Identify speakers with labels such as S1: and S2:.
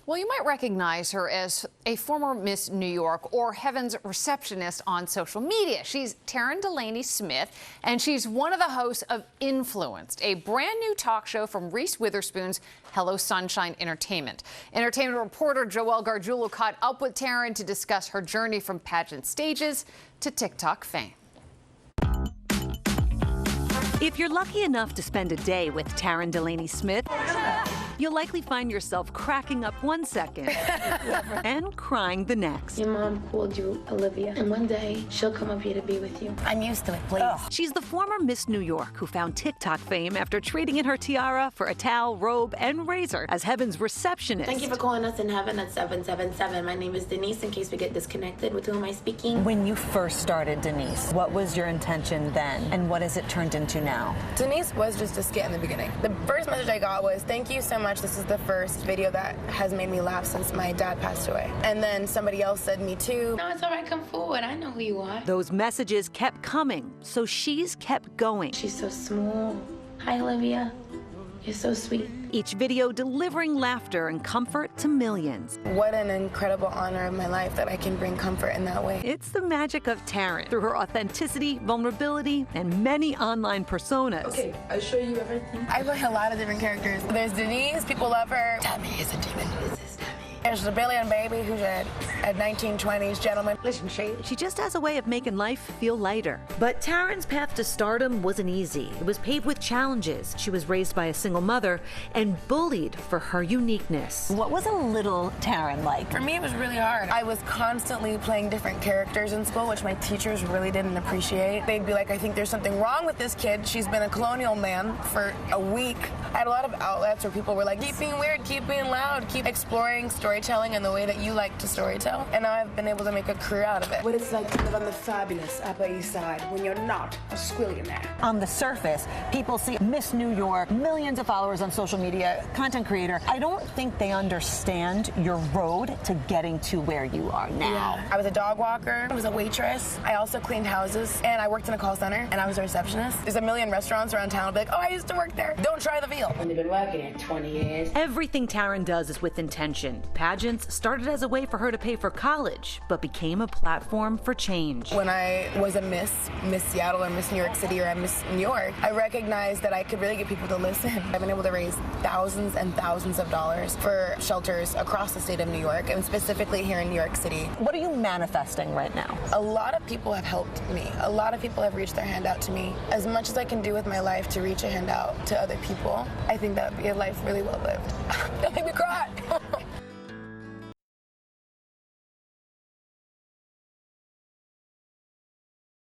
S1: Well, you might recognize her as a former Miss New York or Heaven's receptionist on social media. She's Taryn Delaney Smith, and she's one of the hosts of Influenced, a brand new talk show from Reese Witherspoon's Hello Sunshine Entertainment. Entertainment reporter Joelle Gargiulo caught up with Taryn to discuss her journey from pageant stages to TikTok fame.
S2: If you're lucky enough to spend a day with Taryn Delaney Smith, you'll likely find yourself cracking up one second and crying the next.
S3: Your mom called you Olivia, and one day she'll come up here to be with you. I'm used to it, please.
S2: She's the former Miss New York who found TikTok fame after trading in her tiara for a towel, robe, and razor as Heaven's receptionist.
S3: Thank you for calling us in Heaven at 777. My name is Denise, in case we get disconnected. With who am I speaking?
S4: When you first started, Denise, what was your intention then, and what has it turned into now?
S5: Denise was just a skit in the beginning. The first message I got was, thank you so much. This is the first video that has made me laugh since my dad passed away. And then somebody else said me too.
S3: No, it's all right. Come forward. I know who you are.
S2: Those messages kept coming, so she's kept going.
S3: She's so small. Hi, Olivia. You're so sweet.
S2: Each video delivering laughter and comfort to millions.
S5: What an incredible honor of my life that I can bring comfort in that way.
S2: It's the magic of Taryn through her authenticity, vulnerability, and many online personas.
S3: Okay, I'll show you everything.
S5: I play a lot of different characters. There's Denise, people love her. Tammy is a demon. There's the Billion Baby, who's a 1920s gentleman.
S3: Listen, Shay.
S2: She just has a way of making life feel lighter.
S4: But Taryn's path to stardom wasn't easy. It was paved with challenges. She was raised by a single mother and bullied for her uniqueness. What was a little Taryn like?
S5: For me, it was really hard. I was constantly playing different characters in school, which my teachers really didn't appreciate. They'd be like, I think there's something wrong with this kid. She's been a colonial man for a week. I had a lot of outlets where people were like, keep being weird, keep being loud, keep exploring storytelling and the way that you like to storytell. And now I've been able to make a career out of it.
S6: What it's like to live on the fabulous Upper East Side when you're not a squillionaire.
S4: On the surface, people see Miss New York, millions of followers on social media, content creator. I don't think they understand your road to getting to where you are now.
S5: Yeah. I was a dog walker, I was a waitress, I also cleaned houses, and I worked in a call center, and I was a receptionist. There's a million restaurants around town. I'll be like, oh, I used to work there. Don't try the veal.
S3: When they've been working in 20 years.
S2: Everything Taryn does is with intention. Pageants started as a way for her to pay for college, but became a platform for change.
S5: When I was a Miss Seattle or Miss New York City or Miss New York, I recognized that I could really get people to listen. I've been able to raise thousands and thousands of dollars for shelters across the state of New York, and specifically here in New York City.
S4: What are you manifesting right now?
S5: A lot of people have helped me. A lot of people have reached their hand out to me. As much as I can do with my life to reach a hand out to other people, I think that would be a life really well lived. Don't make me cry.